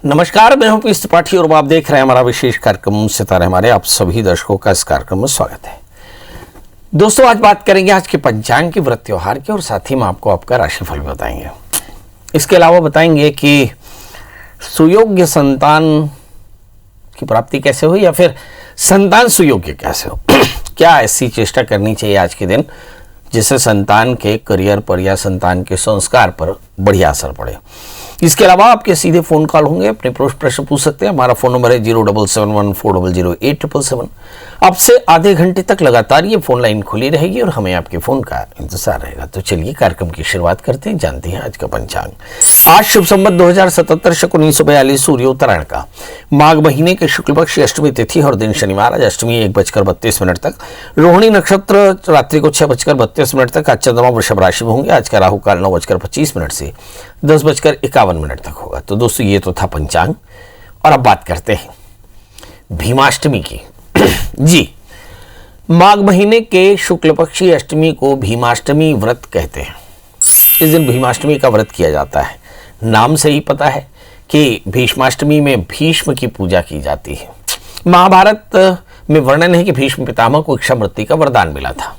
नमस्कार, मैं हूं पीयूष त्रिपाठी और आप देख रहे हैं हमारा विशेष कार्यक्रम सितारे हमारे। आप सभी दर्शकों का इस कार्यक्रम में स्वागत है। दोस्तों, आज बात करेंगे आज के पंचांग के व्रत त्योहार की और साथ ही में आपको आपका राशिफल बताएंगे। इसके अलावा बताएंगे कि सुयोग्य संतान की प्राप्ति कैसे हो या फिर संतान सुयोग्य कैसे हो। क्या ऐसी चेष्टा करनी चाहिए आज के दिन जिससे संतान के करियर पर या संतान के संस्कार पर बढ़िया असर पड़े। इसके अलावा आपके सीधे फोन कॉल होंगे, अपने प्रश्न पूछ सकते हैं। हमारा फोन नंबर है 07714008777। आपसे आधे घंटे तक लगातार ये फोन लाइन खुली रहेगी और हमें आपके फोन का इंतजार रहेगा। तो चलिए कार्यक्रम की शुरुआत करते हैं, जानते हैं आज का पंचांग। आज शुभ संवत 2077 शक 1942 सूर्योत्तरायण का माघ महीने के शुक्ल पक्ष अष्टमी तिथि और दिन शनिवार। आज अष्टमी 1:32 तक, रोहिणी नक्षत्र रात्रि को 6:32 तक। आज चंद्रमा वृषभ राशि में होंगे। आज का राहु काल 9:25 से 10:51 तक होगा। तो दोस्तों, ये तो था पंचांग और अब बात करते हैं भीमाष्टमी की। जी, माघ महीने के शुक्ल पक्षी अष्टमी को भीमाष्टमी व्रत कहते हैं। इस दिन भीमाष्टमी का व्रत किया जाता है। नाम से ही पता है कि भीष्माष्टमी में भीष्म की पूजा की जाती है। महाभारत में वर्णन है कि भीष्म पितामह को इच्छामृत्यु का वरदान मिला था।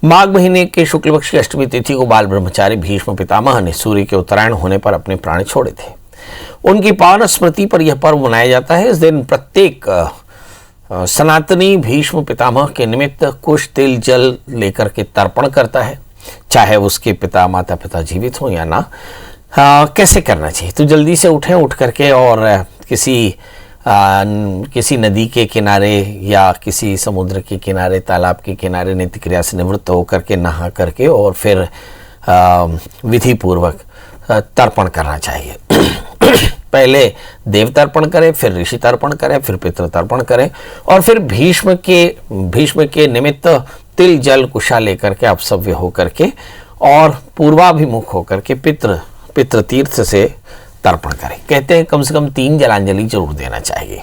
माघ महीने के शुक्ल पक्ष की अष्टमी तिथि को बाल ब्रह्मचारी भीष्म पितामह ने सूर्य के उत्तरायण होने पर अपने प्राण छोड़े थे। उनकी पावन स्मृति पर यह पर्व मनाया जाता है। इस दिन प्रत्येक सनातनी भीष्म पितामह के निमित्त कुछ तिल जल लेकर के तर्पण करता है, चाहे उसके पिता माता पिता जीवित हों या ना। कैसे करना चाहिए? तो जल्दी से उठें, उठ करके और किसी नदी के किनारे या किसी समुद्र के किनारे, तालाब के किनारे नित्य क्रिया से निवृत्त होकर के नहा करके और फिर विधि पूर्वक तर्पण करना चाहिए। पहले देव तर्पण करें, फिर ऋषि तर्पण करें, फिर पितृ तर्पण करें और फिर भीष्म के निमित्त तिल जल कुशा लेकर के अपसव्य होकर के और पूर्वाभिमुख होकर के पितृ तीर्थ से तर्पण करें। कहते हैं कम से कम 3 जलांजलि जरूर देना चाहिए।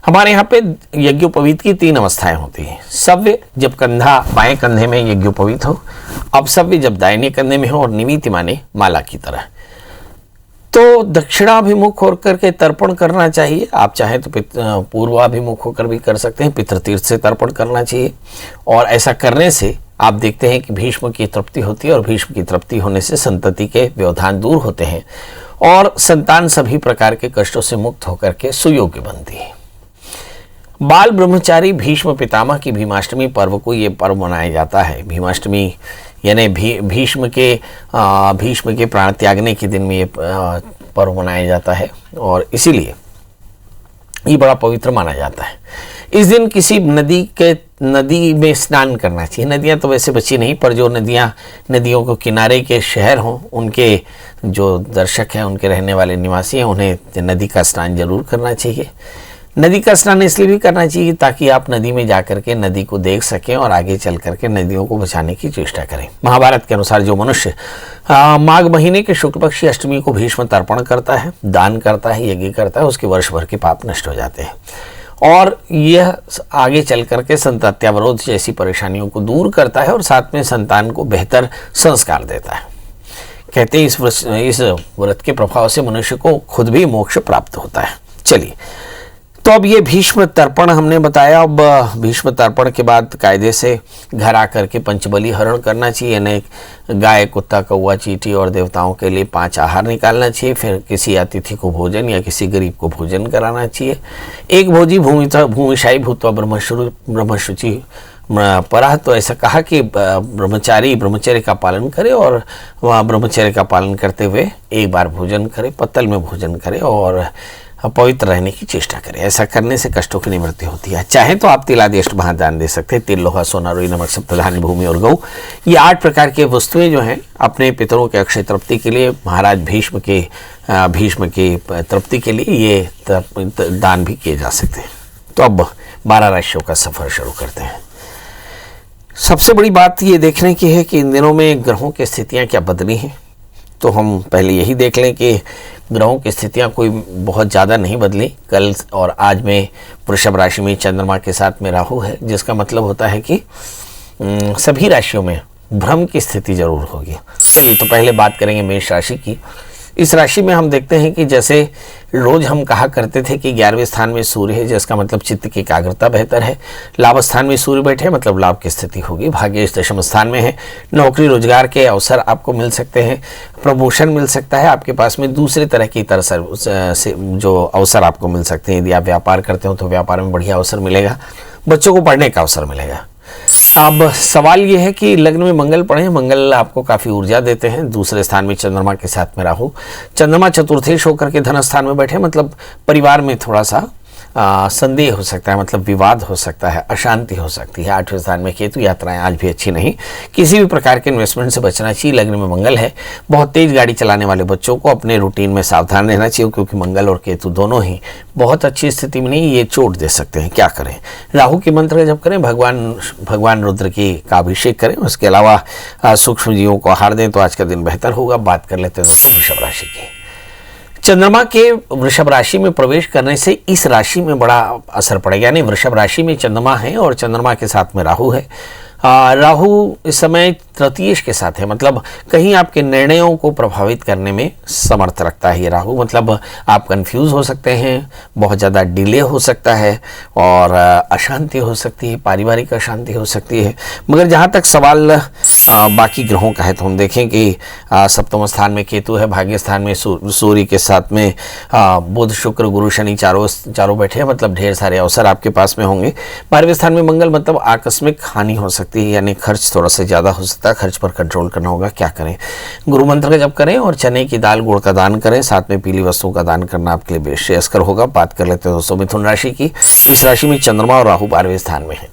हमारे यहाँ पे यज्ञोपवीत की 3 अवस्थाएं होती हैं। सव्य जब कंधा बाएं कंधे में यज्ञोपवीत हो, अपसव्य जब दाहिने कंधे में हो और निमित्त माने माला की तरह। तो दक्षिणाभिमुख होकर के तर्पण करना चाहिए। आप चाहें तो पूर्वाभिमुख होकर भी कर सकते हैं, पितृतीर्थ से तर्पण करना चाहिए। और ऐसा करने से आप देखते हैं कि भीष्म की तृप्ति होती है और भीष्म की तृप्ति होने से संतति के व्यवधान दूर होते हैं और संतान सभी प्रकार के कष्टों से मुक्त होकर के सुयोग्य बनती है। बाल ब्रह्मचारी भीष्म पितामह की भीमाष्टमी पर्व को ये पर्व मनाया जाता है। भीमाष्टमी यानी भीष्म के प्राण त्यागने के दिन में ये पर्व मनाया जाता है और इसीलिए ये बड़ा पवित्र माना जाता है। इस दिन किसी नदी में स्नान करना चाहिए। नदियाँ तो वैसे बची नहीं, पर जो नदियों को किनारे के शहर हों, उनके जो दर्शक हैं, उनके रहने वाले निवासी हैं, उन्हें नदी का स्नान जरूर करना चाहिए। नदी का स्नान इसलिए भी करना चाहिए ताकि आप नदी में जाकर के नदी को देख सकें और आगे चल करके नदियों को बचाने की चेष्टा करें। महाभारत के अनुसार जो मनुष्य माघ महीने के शुक्ल पक्षी अष्टमी को भीष्म तर्पण करता है, दान करता है, यज्ञ करता है, उसके वर्ष भर के पाप नष्ट हो जाते हैं और यह आगे चल करके संतात्यावरोध जैसी परेशानियों को दूर करता है और साथ में संतान को बेहतर संस्कार देता है। कहते हैं इस व्रत के प्रभाव से मनुष्य को खुद भी मोक्ष प्राप्त होता है। चलिए, तो अब ये भीष्म तर्पण हमने बताया। अब भीष्म तर्पण के बाद कायदे से घर आकर के पंचबली हरण करना चाहिए, यानी गाय, कुत्ता, कौवा, चींटी और देवताओं के लिए 5 आहार निकालना चाहिए। फिर किसी अतिथि को भोजन या किसी गरीब को भोजन कराना चाहिए। एक भोजी भूमिशाई भूत्वा ब्रह्मशुचि परा। तो ऐसा कहा कि ब्रह्मचारी ब्रह्मचर्य का पालन करे और वहाँ ब्रह्मचर्य का पालन करते हुए एक बार भोजन करे, पत्तल में भोजन करे और पवित्र रहने की चेष्टा करें। ऐसा करने से कष्टों की निवृत्ति होती है। चाहे तो आप तिल आदि अष्टमहादान दान दे सकते हैं। तिल, लोहा, सोना, रुई, नमक, सप्तधान्य, भूमि और गऊ, ये 8 प्रकार के वस्तुएं जो हैं अपने पितरों के अक्षय तृप्ति के लिए, महाराज भीष्म की तृप्ति के लिए ये दान भी किए जा सकते हैं। तो अब 12 राशियों का सफर शुरू करते हैं। सबसे बड़ी बात ये देखने की है कि इन दिनों में ग्रहों की स्थितियाँ क्या बदली हैं। तो हम पहले यही देख लें कि ग्रहों की स्थितियां कोई बहुत ज़्यादा नहीं बदली। कल और आज में वृषभ राशि में चंद्रमा के साथ में राहु है, जिसका मतलब होता है कि सभी राशियों में भ्रम की स्थिति जरूर होगी। चलिए, तो पहले बात करेंगे मेष राशि की। इस राशि में हम देखते हैं कि जैसे रोज हम कहा करते थे कि 11वें स्थान में सूर्य है, जिसका मतलब चित्त की एकाग्रता बेहतर है। लाभ स्थान में सूर्य बैठे मतलब लाभ की स्थिति होगी। भाग्य इस दशम स्थान में है, नौकरी रोजगार के अवसर आपको मिल सकते हैं, प्रमोशन मिल सकता है, आपके पास में दूसरे तरह की से जो अवसर आपको मिल सकते हैं। यदि आप व्यापार करते हो तो व्यापार में बढ़िया अवसर मिलेगा, बच्चों को पढ़ने का अवसर मिलेगा। अब सवाल ये है कि लग्न में मंगल पड़े, मंगल आपको काफ़ी ऊर्जा देते हैं। दूसरे स्थान में चंद्रमा के साथ में राहु, चंद्रमा चतुर्थेश होकर के धन स्थान में बैठे मतलब परिवार में थोड़ा सा संदेह हो सकता है, मतलब विवाद हो सकता है, अशांति हो सकती है। 8वें स्थान में केतु, यात्राएं आज भी अच्छी नहीं, किसी भी प्रकार के इन्वेस्टमेंट से बचना चाहिए। लग्न में मंगल है, बहुत तेज गाड़ी चलाने वाले बच्चों को अपने रूटीन में सावधान रहना चाहिए, क्योंकि मंगल और केतु दोनों ही बहुत अच्छी स्थिति में नहीं, ये चोट दे सकते हैं। क्या करें? राहु के मंत्र का जप करें, भगवान रुद्र का अभिषेक करें, उसके अलावा सूक्ष्म जीवों को आहार दें तो आज का दिन बेहतर होगा। बात कर लेते हैं दोस्तों वृषभ राशि की। चंद्रमा के वृषभ राशि में प्रवेश करने से इस राशि में बड़ा असर पड़ेगा, यानी वृषभ राशि में चंद्रमा है और चंद्रमा के साथ में राहु है। राहु इस समय तृतीयेश के साथ है, मतलब कहीं आपके निर्णयों को प्रभावित करने में समर्थ रखता है ये राहु। मतलब आप कंफ्यूज हो सकते हैं, बहुत ज़्यादा डिले हो सकता है और अशांति हो सकती है, पारिवारिक अशांति हो सकती है। मगर जहाँ तक सवाल बाकी ग्रहों का है तो हम देखें कि सप्तम स्थान में केतु है, भाग्य स्थान में सूर्य के साथ में बुध शुक्र गुरु शनि चारों बैठे हैं, मतलब ढेर सारे अवसर आपके पास में होंगे। 12वें स्थान में मंगल, मतलब आकस्मिक हानि हो सकती है, यानी खर्च थोड़ा सा ज़्यादा हो सकता है, खर्च पर कंट्रोल करना होगा। क्या करें? गुरु मंत्र का जप करें और चने की दाल गुड़ का दान करें, साथ में पीली वस्तुओं का दान करना आपके लिए श्रेयस्कर होगा। बात कर लेते हैं दोस्तों मिथुन राशि की। इस राशि में चंद्रमा और राहु 12वें स्थान में है।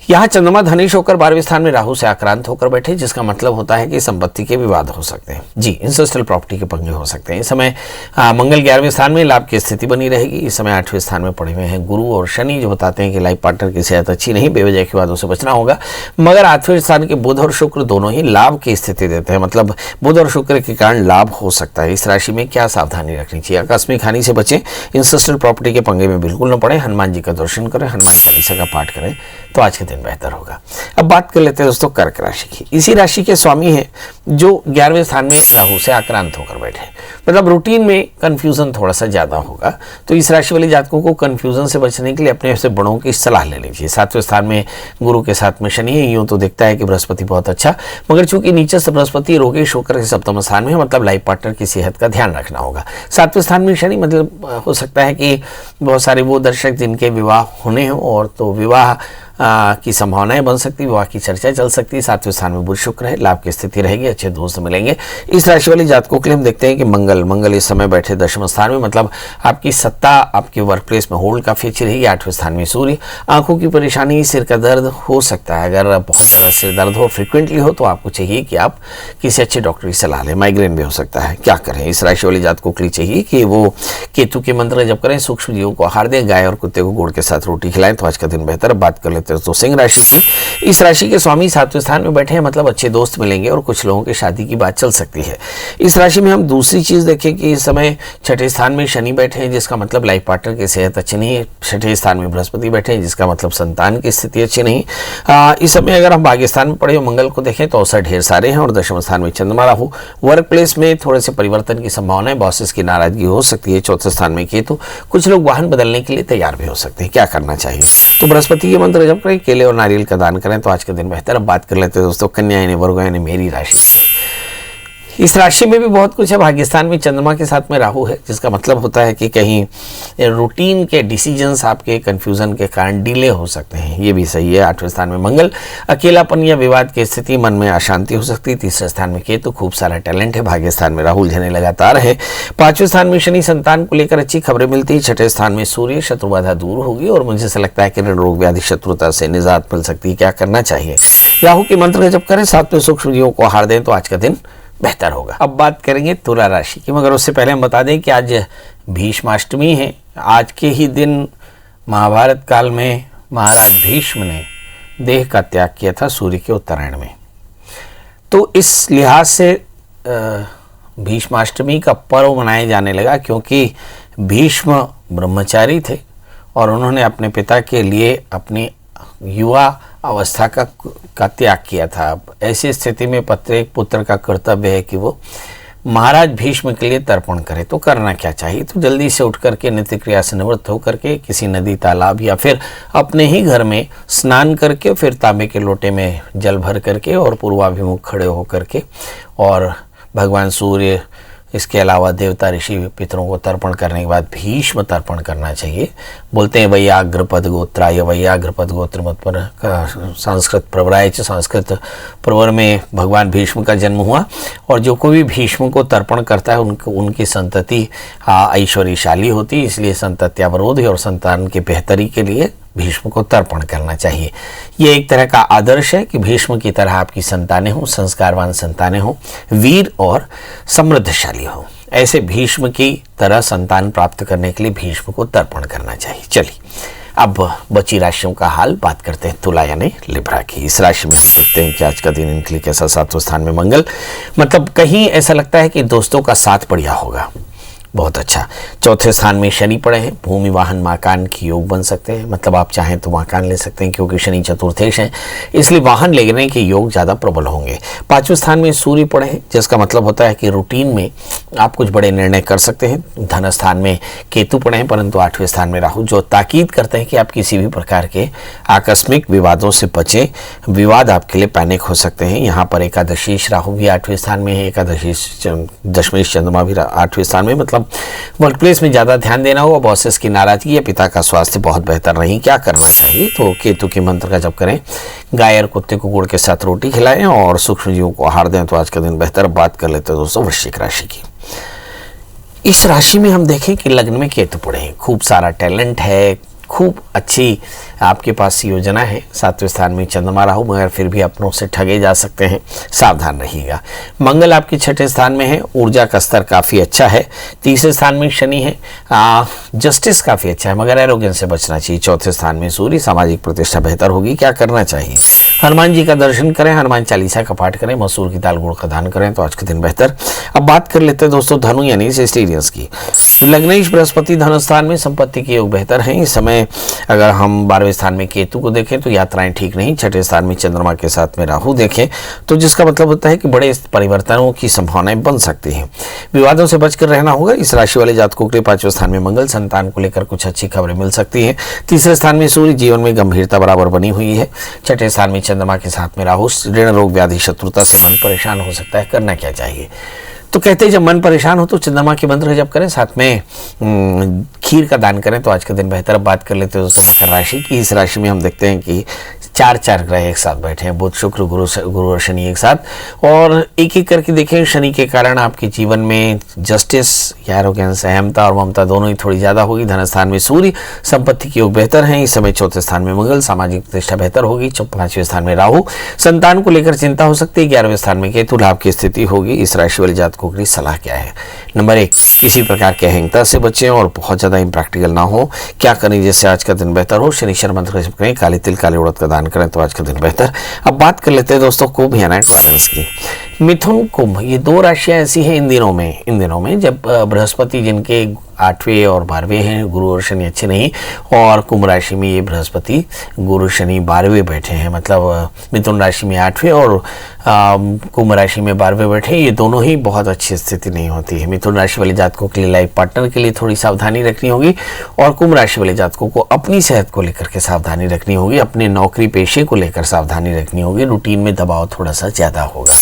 यहाँ चंद्रमा धनेश होकर 12वें स्थान में राहु से आक्रांत होकर बैठे, जिसका मतलब होता है कि संपत्ति के विवाद हो सकते हैं, जी इंसेस्ट्रियल प्रॉपर्टी के पंगे हो सकते हैं। इस समय मंगल 11वें स्थान में, लाभ की स्थिति बनी रहेगी। इस समय 8वें स्थान में पड़े हुए हैं गुरु और शनि, जो बताते हैं कि लाइफ पार्टनर की सेहत अच्छी नहीं, बेवजह के विवादों से बचना होगा। मगर 8वें स्थान के बुध और शुक्र दोनों ही लाभ की स्थिति देते हैं, मतलब बुध और शुक्र के कारण लाभ हो सकता है। इस राशि में क्या सावधानी रखनी चाहिए? आकस्मिक हानि से बचें, इंसेस्ट्रियल प्रॉपर्टी के पंगे में बिल्कुल न पड़े, हनुमान जी का दर्शन करें, हनुमान चालीसा का पाठ करें तो आज के दिन बेहतर होगा। अब बात कर लेते हैं दोस्तों कर्क राशि की। इसी राशि के स्वामी हैं जो 11वें स्थान में राहु से आक्रांत होकर बैठे, मतलब रूटीन में कंफ्यूजन थोड़ा सा ज़्यादा होगा। तो इस राशि वाले जातकों को कंफ्यूजन से बचने के लिए अपने से बड़ों की सलाह लेनी चाहिए। 7वें स्थान में गुरु के साथ में शनि है, यूँ तो दिखता है कि बृहस्पति बहुत अच्छा, मगर चूंकि नीचे से बृहस्पति रोगेश होकर सप्तम स्थान में, मतलब लाइफ पार्टनर की सेहत का ध्यान रखना होगा। 7वें स्थान में शनि, मतलब हो सकता है कि बहुत सारे वो दर्शक जिनके विवाह होने हों और तो विवाह की संभावनाएं बन सकती, विवाह की चर्चा चल सकती है। 7वें स्थान में बुध शुक्र है, लाभ की स्थिति रहेगी, अच्छे दोस्त मिलेंगे। इस राशि वाले जातकों के लिए हम देखते हैं कि मंगल इस समय बैठे दशम स्थान में, मतलब आपकी सत्ता आपके वर्क प्लेस में होल्ड काफी अच्छी रहेगी। 8वें स्थान में सूर्य, आंखों की परेशानी, सिर का दर्द हो सकता है। अगर बहुत ज़्यादा सिर दर्द हो, फ्रिक्वेंटली हो, तो आपको चाहिए कि आप किसी अच्छे डॉक्टर की सलाह लें। माइग्रेन भी हो सकता है। क्या करें? इस राशि वाले जातकों के लिए चाहिए कि वो केतु के मंत्र जप करें, सूक्ष्म जीवों को आहार दें, गाय और कुत्ते को गुड़ के साथ रोटी खिलाएं तो आज का दिन बेहतर। बात कर लेते हैं तो सिंह राशि की। इस राशि के स्वामी 7वें स्थान में बैठे हैं, मतलब अच्छे दोस्त मिलेंगे और कुछ लोगों की शादी की बात चल सकती है। इस राशि में हम दूसरी चीज देखें कि इस समय 6ठे स्थान में शनि बैठे हैं, जिसका मतलब लाइफ पार्टनर की सेहत अच्छी नहीं है। 6ठे स्थान में बृहस्पति बैठे हैं, जिसका मतलब संतान की स्थिति अच्छी नहीं। इस समय अगर हम भाग्य स्थान में पड़े मंगल को देखें तो अवसर ढेर सारे हैं। और दशम स्थान में चंद्रमा राहु, वर्क प्लेस में थोड़े से परिवर्तन की संभावना है, बॉसेस की नाराजगी हो सकती है। 4थे स्थान में केतु, कुछ लोग वाहन बदलने के लिए तैयार भी हो सकते हैं। क्या करना चाहिए? तो बृहस्पति के मंत्र जप करें, केले और नारियल का दान करें तो आज के दिन बेहतर। अब बात कर लेते हैं दोस्तों कन्या यानी वर्गो यानी मेरी राशि। इस राशि में भी बहुत कुछ है। भाग्यस्थान में चंद्रमा के साथ में राहु है, जिसका मतलब होता है कि कहीं रूटीन के डिसीजंस आपके कंफ्यूजन के कारण डिले हो सकते हैं, ये भी सही है। 8वें स्थान में मंगल, अकेलापन या विवाद की स्थिति, मन में अशांति हो सकती है। 3रे स्थान में केतु, खूब सारा टैलेंट है। भाग्यस्थान में राहु उलझने लगातार है। 5वें स्थान में शनि, संतान को लेकर अच्छी खबरें मिलती है। 6ठे स्थान में सूर्य, शत्रु बाधा दूर होगी और मुझे ऐसा लगता है कि रोग व्याधि शत्रुता से निजात मिल सकती है। क्या करना चाहिए? राहु के मंत्र का जप करें, साथ में सूक्ष्म जीवों को आहार दें तो आज का दिन बेहतर होगा। अब बात करेंगे तुला राशि की, मगर उससे पहले हम बता दें कि आज भीष्माष्टमी है। आज के ही दिन महाभारत काल में महाराज भीष्म ने देह का त्याग किया था सूर्य के उत्तरायण में। तो इस लिहाज से भीष्माष्टमी का पर्व मनाया जाने लगा, क्योंकि भीष्म ब्रह्मचारी थे और उन्होंने अपने पिता के लिए अपनी युवा अवस्था का त्याग किया था। ऐसी स्थिति में प्रत्येक पुत्र का कर्तव्य है कि वो महाराज भीष्म के लिए तर्पण करें तो करना क्या चाहिए? तो जल्दी से उठ करके नित्य क्रिया से निवृत्त होकर के किसी नदी तालाब या फिर अपने ही घर में स्नान करके फिर तांबे के लोटे में जल भर करके और पूर्वाभिमुख खड़े होकर के और भगवान सूर्य, इसके अलावा देवता ऋषि पितरों को तर्पण करने के बाद भीष्म तर्पण करना चाहिए। बोलते हैं वैयाघ्रपद गोत्राय, वैयाघ्रपद गोत्र मत पर संस्कृत प्रवराय च, संस्कृत प्रवर में भगवान भीष्म का जन्म हुआ और जो कोई भी भीष्म को तर्पण करता है उनकी संतति ऐश्वर्यशाली होती है। इसलिए संतत्यावरोध और संतान की बेहतरी के लिए भीष्म को तर्पण करना चाहिए। ये एक तरह का आदर्श है कि भीष्म की तरह आपकी संतानें हों, संस्कारवान संतानें हों, वीर और समृद्धशाली हों। ऐसे भीष्म की तरह संतान प्राप्त करने के लिए भीष्म को तर्पण करना चाहिए। चलिए अब बची राशियों का हाल बात करते हैं, तुला यानी लिब्रा की। इस राशि में हम देखते हैं कि आज का दिन इनके लिए कैसा। 7वें स्थान में मंगल, मतलब कहीं ऐसा लगता है कि दोस्तों का साथ बढ़िया होगा, बहुत अच्छा। 4थे स्थान में शनि पड़े हैं, भूमि वाहन मकान की योग बन सकते हैं, मतलब आप चाहें तो मकान ले सकते हैं क्योंकि शनि चतुर्थेश हैं, इसलिए वाहन लेने के योग ज़्यादा प्रबल होंगे। 5वें स्थान में सूर्य पड़े हैं, जिसका मतलब होता है कि रूटीन में आप कुछ बड़े निर्णय कर सकते हैं। धन स्थान में केतु पड़े हैं, परंतु 8वें स्थान में राहु, जो ताकीद करते हैं कि आप किसी भी प्रकार के आकस्मिक विवादों से बचें। विवाद आपके लिए पैनिक हो सकते हैं। यहाँ पर एकादशीश राहु भी 8वें स्थान में है, एकादशीश दशमेश चंद्रमा भी 8वें स्थान में, मतलब वर्क प्लेस में ज़्यादा ध्यान देना होगा। बॉसेस की नाराजगी या पिता का स्वास्थ्य बहुत बेहतर नहीं। क्या करना चाहिए? तो केतु के मंत्र का जप करें, गाय और कुत्ते को गुड़ के साथ रोटी खिलाएं और सूक्ष्म जीवों को आहार दें तो आज का दिन बेहतर। बात कर लेते हैं दोस्तों वृश्चिक राशि की। इस राशि में हम देखें कि लग्न में केतु पड़े हैं, खूब सारा टैलेंट है, खूब अच्छी आपके पास योजना है। 7वें स्थान में चंद्रमा राहु, मगर फिर भी अपनों से ठगे जा सकते हैं, सावधान रहिएगा। मंगल आपके 6ठे स्थान में है, ऊर्जा का स्तर काफ़ी अच्छा है। 3रे स्थान में शनि है, जस्टिस काफ़ी अच्छा है, मगर एरोगेंस से बचना चाहिए। 4थे स्थान में सूर्य, सामाजिक प्रतिष्ठा बेहतर होगी। क्या करना चाहिए? हनुमान जी का दर्शन करें, हनुमान चालीसा का पाठ करें, मसूर की दाल गुड़ का दान करें तो आज का दिन बेहतर। अब बात कर लेते हैं दोस्तों धनु यानी सेस्टेरियंस की। लग्नेश बृहस्पति धनु स्थान में, संपत्ति के योग बेहतर हैं इस समय। अगर हम 12वें स्थान में केतु को देखें तो यात्राएं ठीक नहीं। 6ठे स्थान में चंद्रमा के साथ में राहु देखें तो जिसका मतलब होता है कि बड़े परिवर्तनों की संभावनाएं बन सकती हैं। विवादों से बचकर रहना होगा। इस राशि वाले जातकों के लिए 5वें स्थान में मंगल, संतान को लेकर कुछ अच्छी खबरें मिल सकती हैं। 3रे स्थान में सूर्य, जीवन में गंभीरता बराबर बनी हुई है। 6ठे स्थान में चंद्रमा के साथ में राहु, ऋण रोग व्याधि शत्रुता से मन परेशान हो सकता है। करना क्या चाहिए? तो कहते हैं जब मन परेशान हो तो चंद्रमा के मंत्र जप करें, साथ में खीर का दान करें तो आज का दिन बेहतर। अब बात कर लेते हैं दोस्तों मकर राशि की। इस राशि में हम देखते हैं कि 4 ग्रह एक साथ बैठे हैं, बुध शुक्र गुरु और शनि एक साथ, और एक एक करके देखें शनि के कारण आपके जीवन में जस्टिस या एरोगेंस, सहमता और ममता दोनों ही थोड़ी ज़्यादा होगी। धन स्थान में सूर्य, संपत्ति के योग बेहतर हैं इस समय। 4थे स्थान में मंगल, सामाजिक प्रतिष्ठा बेहतर होगी। 5वें स्थान में राहु, संतान को लेकर चिंता हो सकती है। 11वें स्थान में केतु, लाभ की स्थिति होगी। इस राशि वाले जातकों के लिए सलाह क्या है? नंबर 1, किसी प्रकार के अहंता से बचें और बहुत ज़्यादा इम्प्रैक्टिकल ना हो। क्या करें जिससे आज का दिन बेहतर हो? शनिश्चर मंत्र का जप करें, काले तिल काले उड़द का दान करें तो आज का दिन बेहतर। अब बात कर लेते हैं दोस्तों कुंभ यानी एक्वारियंस की। मिथुन कुंभ, ये 2 राशियां ऐसी हैं इन दिनों में जब बृहस्पति जिनके 8वें और 12वें हैं, गुरु और शनि अच्छे नहीं, और कुंभ राशि में ये बृहस्पति गुरु शनि 12वें बैठे हैं, मतलब मिथुन राशि में 8वें और कुंभ राशि में 12वें बैठे हैं। ये दोनों ही बहुत अच्छी स्थिति नहीं होती है। मिथुन राशि वाले जातकों के लिए लाइफ पार्टनर के लिए थोड़ी सावधानी रखनी होगी और कुंभ राशि वाले जातकों को अपनी सेहत को लेकर के सावधानी रखनी होगी, अपने नौकरी पेशे को लेकर सावधानी रखनी होगी। रूटीन में दबाव थोड़ा सा ज़्यादा होगा।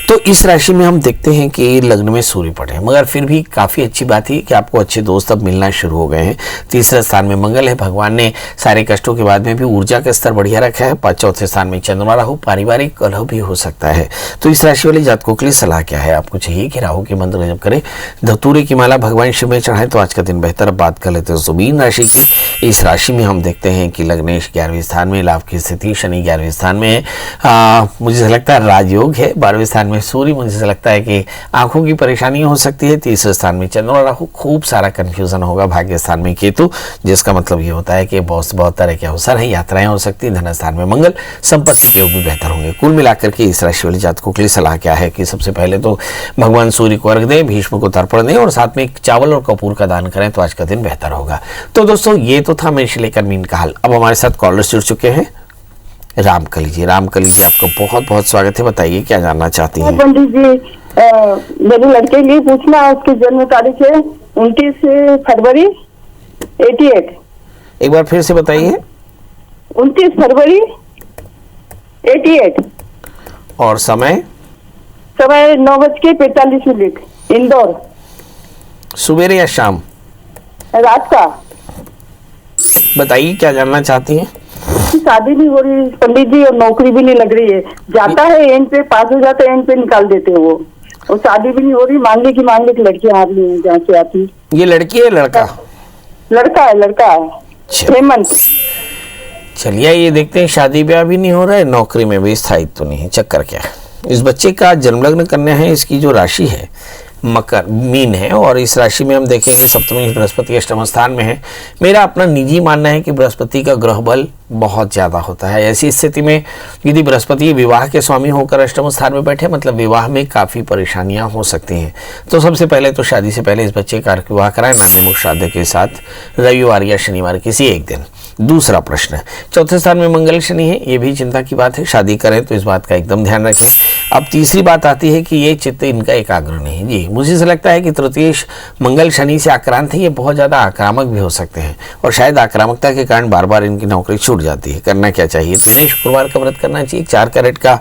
तो इस राशि में हम देखते हैं कि लग्न में सूर्य पड़े, मगर फिर भी काफ़ी अच्छी बात है कि आपको अच्छे दोस्त अब मिलना शुरू हो गए हैं। 3रे स्थान में मंगल है, भगवान ने सारे कष्टों के बाद में भी ऊर्जा का स्तर बढ़िया रखा है। 4थे स्थान में चंद्रमा राहु, पारिवारिक कलह भी हो सकता है। तो इस राशि वाले जातकों के लिए सलाह क्या है? आपको चाहिए कि राहु के मंत्र जप करें, धतूरे की माला भगवान शिव में चढ़ाएं तो आज का दिन बेहतर। बात कर लेते हैं मीन राशि की। इस राशि में हम देखते हैं कि लग्नेश 11वें स्थान में, लाभ की स्थिति, शनि 11वें स्थान में है। मुझे लगता है राजयोग है। 12वें स्थान में सूर्य, मुझे लगता है कि आंखों की परेशानी हो सकती है। 3रे स्थान में चंद्रमा राहु, खूब सारा कंफ्यूजन होगा। भाग्य स्थान में केतु, जिसका मतलब ये होता है कि बहुत तरह के अवसर हैं, यात्राएं हो सकती हैं। धन स्थान में मंगल, संपत्ति के योग भी बेहतर होंगे। कुल मिलाकर के इस राशि वाले जातकों के लिए सलाह क्या है कि सबसे पहले तो भगवान सूर्य को अर्घ दें, भीष्म को तर्पण दें और साथ में चावल और कपूर का दान करें तो आज का दिन बेहतर होगा। तो दोस्तों ये तो था मेष लेकर मीन का हाल। अब हमारे साथ कॉलर्स जुड़ चुके हैं। रामकली जी, आपका बहुत बहुत स्वागत है। बताइए क्या जानना चाहती हैं? पंडित जी, मेरे लड़के के लिए पूछना है, उसकी जन्म तारीख है 29 फरवरी 88। एक बार फिर से बताइए। 29 फरवरी 88। और समय? समय 9:45, इंदौर। सुबेरे या शाम? रात का। बताइए क्या जानना चाहती हैं? शादी नहीं हो रही पंडित जी, और नौकरी भी नहीं लग रही है। जाता है एंड पे, पास हो जाता है एंड पे निकाल देते हैं वो, और शादी भी नहीं हो रही। मांगे की लड़कियां आ रही है जहाँ से आती। ये लड़की है लड़का? लड़का है 6 मंथ। चलिए ये देखते हैं, शादी ब्याह भी नहीं हो रहा है, नौकरी में भी स्थायित्व तो नहीं है, चक्कर क्या है? इस बच्चे का जन्मलग्न कन्या है, इसकी जो राशि है मकर मीन है, और इस राशि में हम देखेंगे सप्तमी बृहस्पति अष्टम स्थान में है। मेरा अपना निजी मानना है कि बृहस्पति का ग्रह बल बहुत ज़्यादा होता है। ऐसी स्थिति में यदि बृहस्पति विवाह के स्वामी होकर अष्टम स्थान में बैठे, मतलब विवाह में काफ़ी परेशानियां हो सकती हैं। तो सबसे पहले तो शादी से पहले इस बच्चे का विवाह कराएं नातेमुख श्राद्ध के साथ, रविवार या शनिवार किसी एक दिन। दूसरा प्रश्न, चौथे स्थान में मंगल शनि है, ये भी चिंता की बात है, शादी करें तो इस बात का एकदम ध्यान रखें। अब तीसरी बात आती है कि ये चित्त इनका एकाग्र नहीं है। जी, मुझे ऐसा लगता है कि तृतीयेश मंगल शनि से आक्रांत है, ये बहुत ज़्यादा आक्रामक भी हो सकते हैं, और शायद आक्रामकता के कारण बार बार इनकी नौकरी छूट जाती है। करना क्या चाहिए? तो इन्हें शुक्रवार का व्रत करना चाहिए, 4 कैरेट का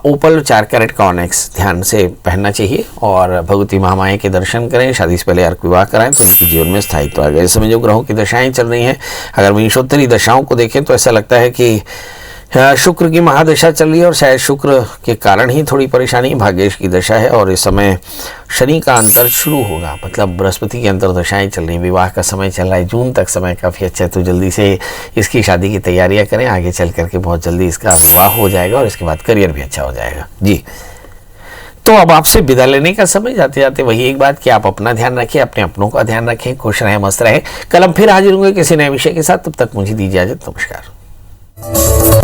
ओपल, 4 कैरेट का ऑनेक्स ध्यान से पहनना चाहिए, और भगवती महामाया के दर्शन करें, शादी से पहले अर्क विवाह कराएं तो इनके जीवन में स्थायित्व आ गया। इस समय जो ग्रहों की दशाएं चल रही हैं, अगर मेषोत्तरी दशाओं को देखें तो ऐसा लगता है कि शुक्र की महादशा चल रही है, और शायद शुक्र के कारण ही थोड़ी परेशानी भाग्येश की दशा है, और इस समय शनि का अंतर शुरू होगा, मतलब बृहस्पति की अंतर दशाएं चल रही हैं, विवाह का समय चल रहा है, जून तक समय काफ़ी अच्छा है। तो जल्दी से इसकी शादी की तैयारियां करें, आगे चल करके बहुत जल्दी इसका विवाह हो जाएगा, और इसके बाद करियर भी अच्छा हो जाएगा। जी, तो अब आपसे विदा लेने का समय, जाते जाते वही एक बात कि आप अपना ध्यान रखें, अपने अपनों का ध्यान रखें, खुश रहें, मस्त रहें। कल हम फिर हाजिर होंगे किसी नए विषय के साथ, तब तक मुझे दीजिए इजाजत। नमस्कार।